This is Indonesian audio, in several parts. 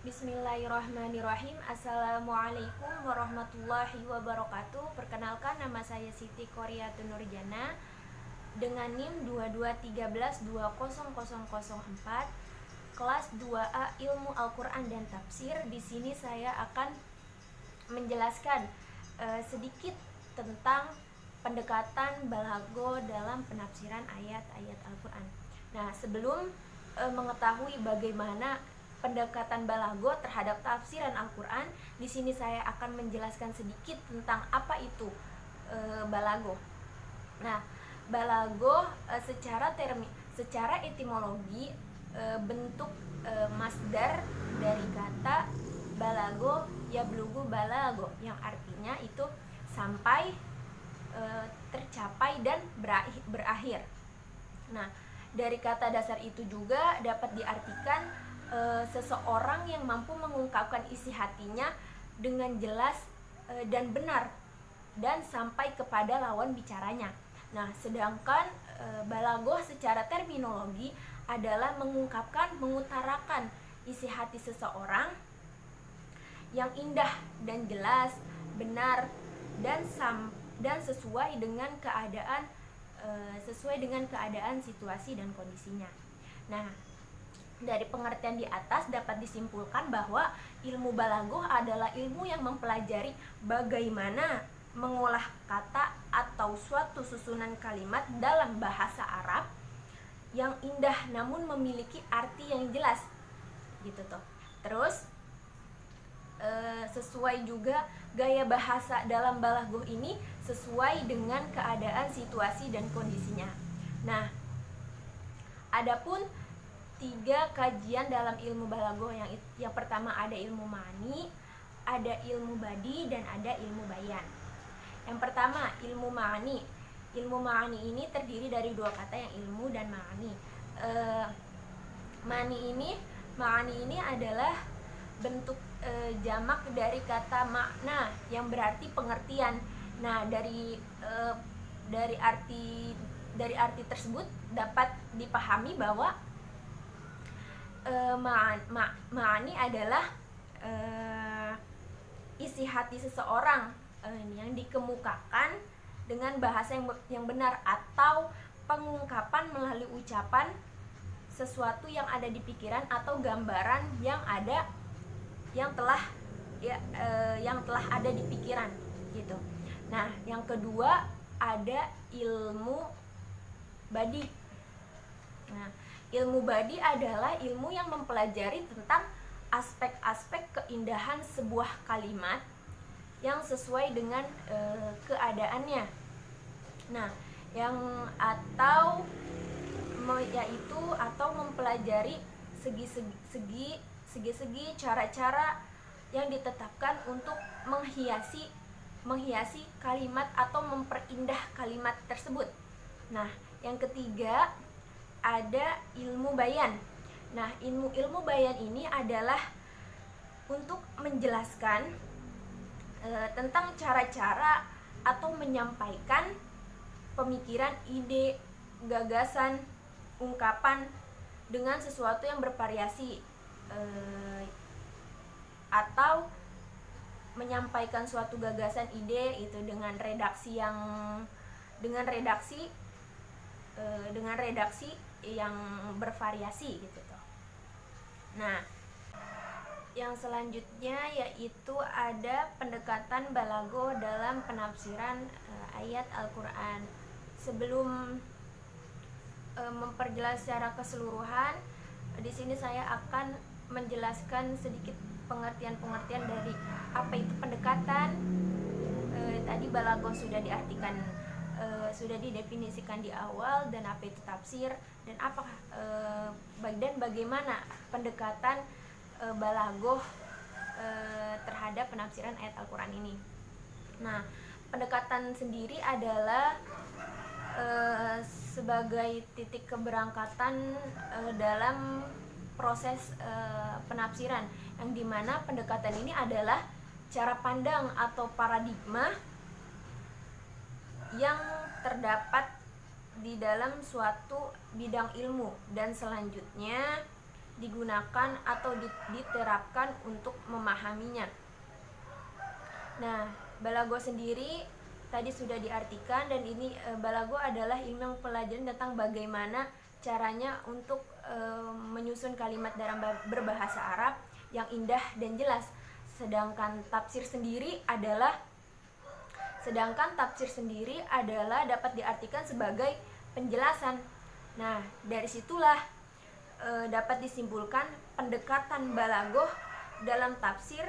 Bismillahirrahmanirrahim. Assalamualaikum warahmatullahi wabarakatuh. Perkenalkan, nama saya Siti Koryatun Nurjana dengan NIM 2213200004, kelas 2A Ilmu Al-Qur'an dan Tafsir. Di sini saya akan menjelaskan sedikit tentang pendekatan balago dalam penafsiran ayat-ayat Al-Qur'an. Nah, sebelum mengetahui bagaimana pendekatan balago terhadap tafsiran Al-Quran, di sini saya akan menjelaskan sedikit tentang apa itu balago. Nah, balago secara etimologi bentuk masdar dari kata balago yablugu balago, yang artinya itu sampai, tercapai dan berakhir. Nah, dari kata dasar itu juga dapat diartikan seseorang yang mampu mengungkapkan isi hatinya dengan jelas dan benar dan sampai kepada lawan bicaranya. Nah, sedangkan balagoh secara terminologi adalah mengutarakan isi hati seseorang yang indah dan jelas, benar dan sesuai dengan keadaan situasi dan kondisinya. Nah, dari pengertian di atas dapat disimpulkan bahwa ilmu balagoh adalah ilmu yang mempelajari bagaimana mengolah kata atau suatu susunan kalimat dalam bahasa Arab yang indah namun memiliki arti yang jelas, gitu tuh. Terus sesuai juga gaya bahasa dalam balagoh ini sesuai dengan keadaan situasi dan kondisinya. Nah, adapun 3 kajian dalam ilmu balagoh, yang pertama ada ilmu ma'ani, ada ilmu badi, dan ada ilmu bayan. Yang pertama, ilmu ma'ani. Ilmu ma'ani ini terdiri dari 2 kata, yang ilmu dan ma'ani. Ma'ani ini adalah bentuk jamak dari kata makna yang berarti pengertian. Nah, dari arti tersebut dapat dipahami bahwa ma'ani adalah isi hati seseorang yang dikemukakan dengan bahasa yang benar atau pengungkapan melalui ucapan sesuatu yang ada di pikiran atau gambaran yang telah ada di pikiran, gitu. Nah, yang kedua ada ilmu badi. Nah, ilmu badi adalah ilmu yang mempelajari tentang aspek-aspek keindahan sebuah kalimat yang sesuai dengan keadaannya. Nah, atau mempelajari segi-segi cara-cara yang ditetapkan untuk menghiasi kalimat atau memperindah kalimat tersebut. Nah, yang ketiga ada ilmu bayan. Nah, ilmu bayan ini adalah untuk menjelaskan tentang cara-cara atau menyampaikan pemikiran, ide, gagasan, ungkapan dengan sesuatu yang bervariasi, atau menyampaikan suatu gagasan, ide itu dengan redaksi yang bervariasi, gitu tuh. Nah, yang selanjutnya yaitu ada pendekatan balagoh dalam penafsiran ayat Al-Qur'an. Sebelum memperjelas secara keseluruhan, di sini saya akan menjelaskan sedikit pengertian-pengertian dari apa itu pendekatan. Tadi balagoh sudah diartikan, sudah didefinisikan di awal, dan apa itu tafsir dan bagaimana pendekatan balagoh terhadap penafsiran ayat Al-Qur'an ini. Nah, pendekatan sendiri adalah sebagai titik keberangkatan dalam proses penafsiran, yang dimana pendekatan ini adalah cara pandang atau paradigma yang terdapat di dalam suatu bidang ilmu, dan selanjutnya digunakan atau diterapkan untuk memahaminya. Nah, balaghah sendiri tadi sudah diartikan, dan ini balaghah adalah ilmu pelajaran tentang bagaimana caranya untuk menyusun kalimat dalam berbahasa Arab yang indah dan jelas. Sedangkan tafsir sendiri adalah dapat diartikan sebagai penjelasan. Nah, dari situlah dapat disimpulkan pendekatan balaghah dalam tafsir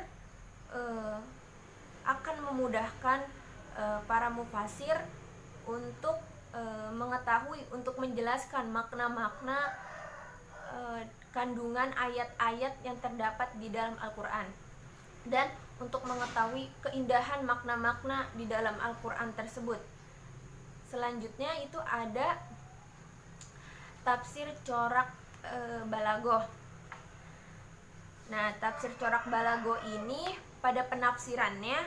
akan memudahkan para mufasir untuk mengetahui, untuk menjelaskan makna-makna kandungan ayat-ayat yang terdapat di dalam Al-Quran, dan untuk mengetahui keindahan makna-makna di dalam Al-Quran tersebut. Selanjutnya itu ada tafsir corak balaghah. Nah, tafsir corak balaghah ini pada penafsirannya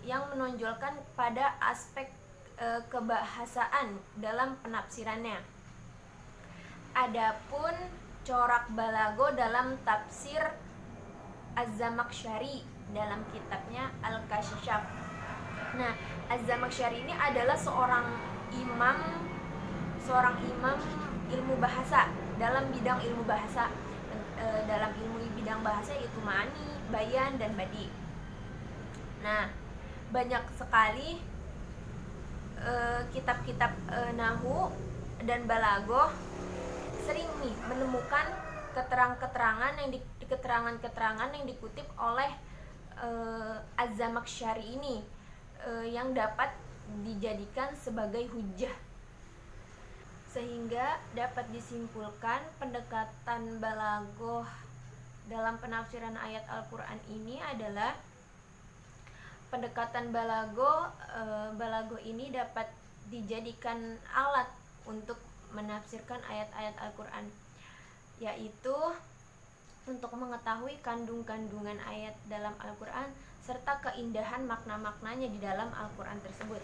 yang menonjolkan pada aspek kebahasaan dalam penafsirannya. Adapun corak balaghah dalam tafsir Az-Zamakhsyari dalam kitabnya Al-Kasyaf. Nah, Az-Zamakhsyari ini adalah seorang imam ilmu bahasa dalam bidang ilmu bahasa, dalam ilmu bidang bahasa yaitu ma'ani, bayan, dan badi. Nah, banyak sekali kitab-kitab nahwu dan balaghah sering nih menemukan keterangan-keterangan yang dikutip oleh Az-Zamakhsyari ini yang dapat dijadikan sebagai hujjah, sehingga dapat disimpulkan pendekatan balaghah dalam penafsiran ayat Al-Quran ini adalah pendekatan balaghah ini dapat dijadikan alat untuk menafsirkan ayat-ayat Al-Quran, yaitu untuk mengetahui kandungan ayat dalam Al-Quran serta keindahan makna-maknanya di dalam Al-Quran tersebut.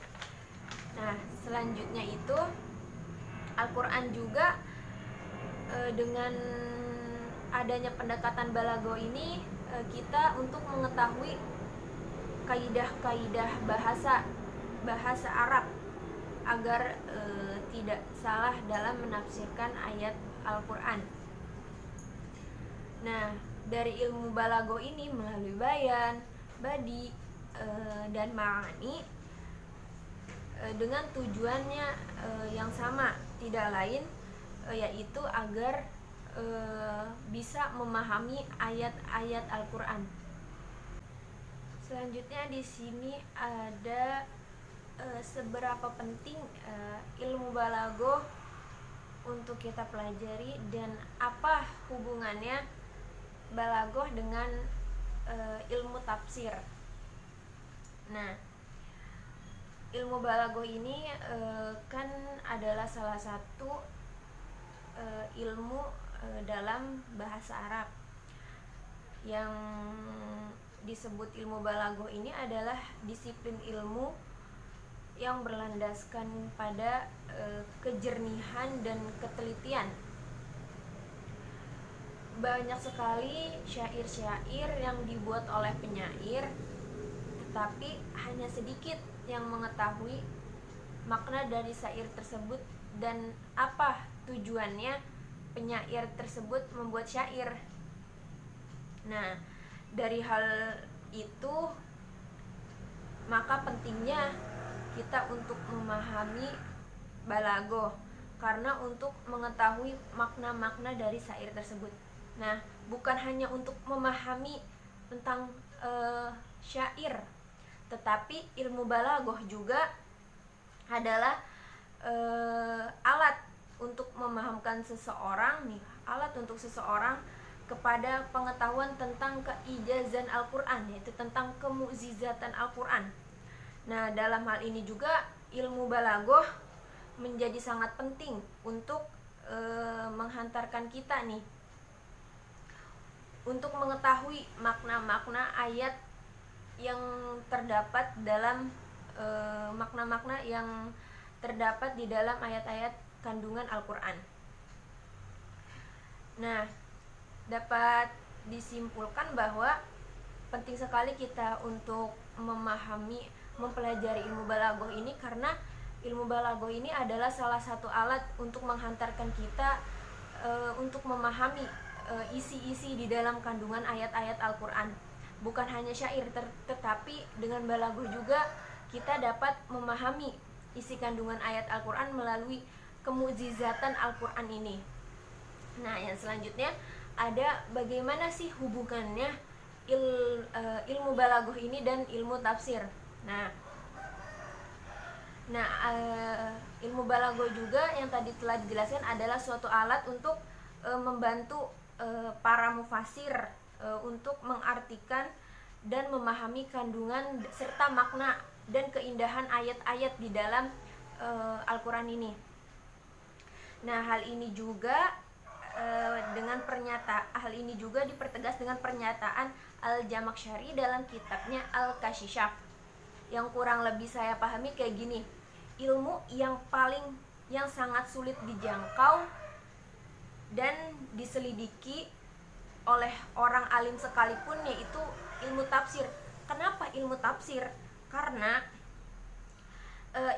Nah, selanjutnya itu Al-Quran juga dengan adanya pendekatan balaghah ini kita untuk mengetahui kaidah-kaidah bahasa Arab agar tidak salah dalam menafsirkan ayat Al-Quran. Nah, dari ilmu balaghah ini melalui bayan, badi, dan ma'ani dengan tujuannya yang sama, tidak lain yaitu agar bisa memahami ayat-ayat Al-Quran. Selanjutnya di sini ada seberapa penting ilmu balaghah untuk kita pelajari dan apa hubungannya balaghah dengan ilmu tafsir. Nah, ilmu balaghah ini kan adalah salah satu ilmu dalam bahasa Arab. Yang disebut ilmu balaghah ini adalah disiplin ilmu yang berlandaskan pada kejernihan dan ketelitian. Banyak sekali syair-syair yang dibuat oleh penyair, tetapi hanya sedikit yang mengetahui makna dari syair tersebut dan apa tujuannya penyair tersebut membuat syair. Nah, dari hal itu maka pentingnya kita untuk memahami balaghah, karena untuk mengetahui makna-makna dari syair tersebut. Nah, bukan hanya untuk memahami tentang syair, tetapi ilmu balaghah juga adalah alat untuk memahamkan seseorang alat untuk seseorang kepada pengetahuan tentang keijazan Al-Quran, yaitu tentang kemukjizatan Al-Quran. Nah, dalam hal ini juga ilmu balaghah menjadi sangat penting untuk menghantarkan kita untuk mengetahui makna-makna ayat yang terdapat dalam makna-makna yang terdapat di dalam ayat-ayat kandungan Al-Quran. Nah, dapat disimpulkan bahwa penting sekali kita untuk mempelajari ilmu balaghah ini, karena ilmu balaghah ini adalah salah satu alat untuk menghantarkan kita untuk memahami isi-isi di dalam kandungan ayat-ayat Al-Quran. Bukan hanya syair, tetapi dengan balaghah juga kita dapat memahami isi kandungan ayat Al-Quran melalui kemukjizatan Al-Quran ini. Nah, yang selanjutnya ada bagaimana sih hubungannya ilmu balaghah ini dan ilmu tafsir. Nah, ilmu balaghah juga yang tadi telah dijelaskan adalah suatu alat untuk membantu para mufasir untuk mengartikan dan memahami kandungan serta makna dan keindahan ayat-ayat di dalam Al-Quran ini. Nah, hal ini juga dipertegas dengan pernyataan Al-Jamakhsyari dalam kitabnya Al-Kashishaf, yang kurang lebih saya pahami kayak gini: ilmu yang sangat sulit dijangkau dan diselidiki oleh orang alim sekalipun, yaitu ilmu tafsir. Kenapa ilmu tafsir? Karena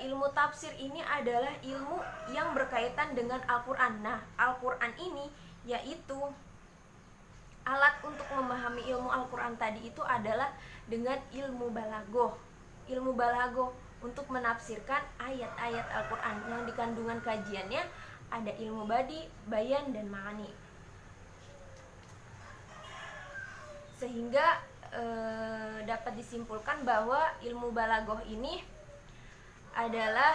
ilmu tafsir ini adalah ilmu yang berkaitan dengan Al-Quran. Nah, Al-Quran ini yaitu alat untuk memahami ilmu Al-Quran tadi itu adalah dengan ilmu balaghah. Ilmu balaghah untuk menafsirkan ayat-ayat Al-Quran yang di kandungan kajiannya ada ilmu badi, bayan, dan ma'ani. Sehingga dapat disimpulkan bahwa ilmu balaghah ini adalah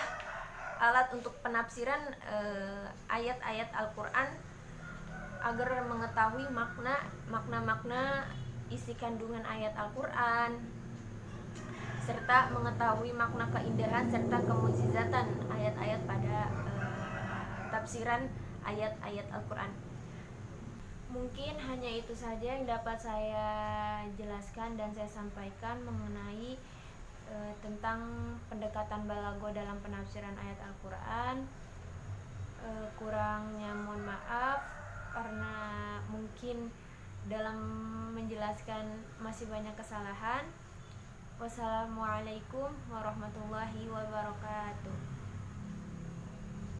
alat untuk penafsiran ayat-ayat Al-Quran agar mengetahui makna-makna isi kandungan ayat Al-Quran, serta mengetahui makna keindahan serta kemukjizatan ayat-ayat pada tafsiran ayat-ayat Al-Quran. Mungkin hanya itu saja yang dapat saya jelaskan dan saya sampaikan mengenai tentang pendekatan balaghah dalam penafsiran ayat Al-Quran. Kurangnya mohon maaf, karena mungkin dalam menjelaskan masih banyak kesalahan. Wassalamualaikum warahmatullahi wabarakatuh.